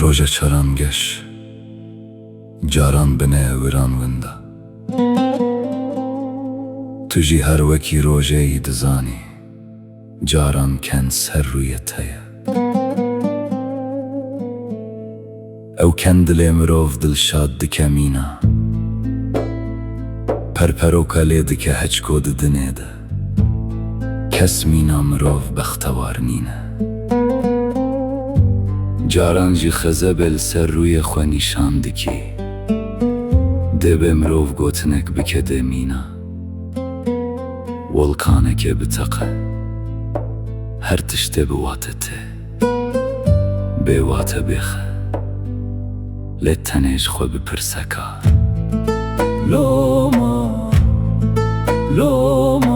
Roja çaran geş, caran bine viran winda. Tu jî her wekî rojeyî dizanî, caran ken ser rûyê te ye. Ew ken dilê mirov dilşad dike mîna, perperoka lê dike heçko di dinê de. Kes mîna mirov bextewar nîne. Caran jî xezebê li ser rûyê xwe nîşan dikî, dêbe mirov gotinek bike dê mîna. Volkanekê biteqe, her tiştê bi wate tê, bê wate bêxe, lê tenê ji xwe bipirseka. Loma, loma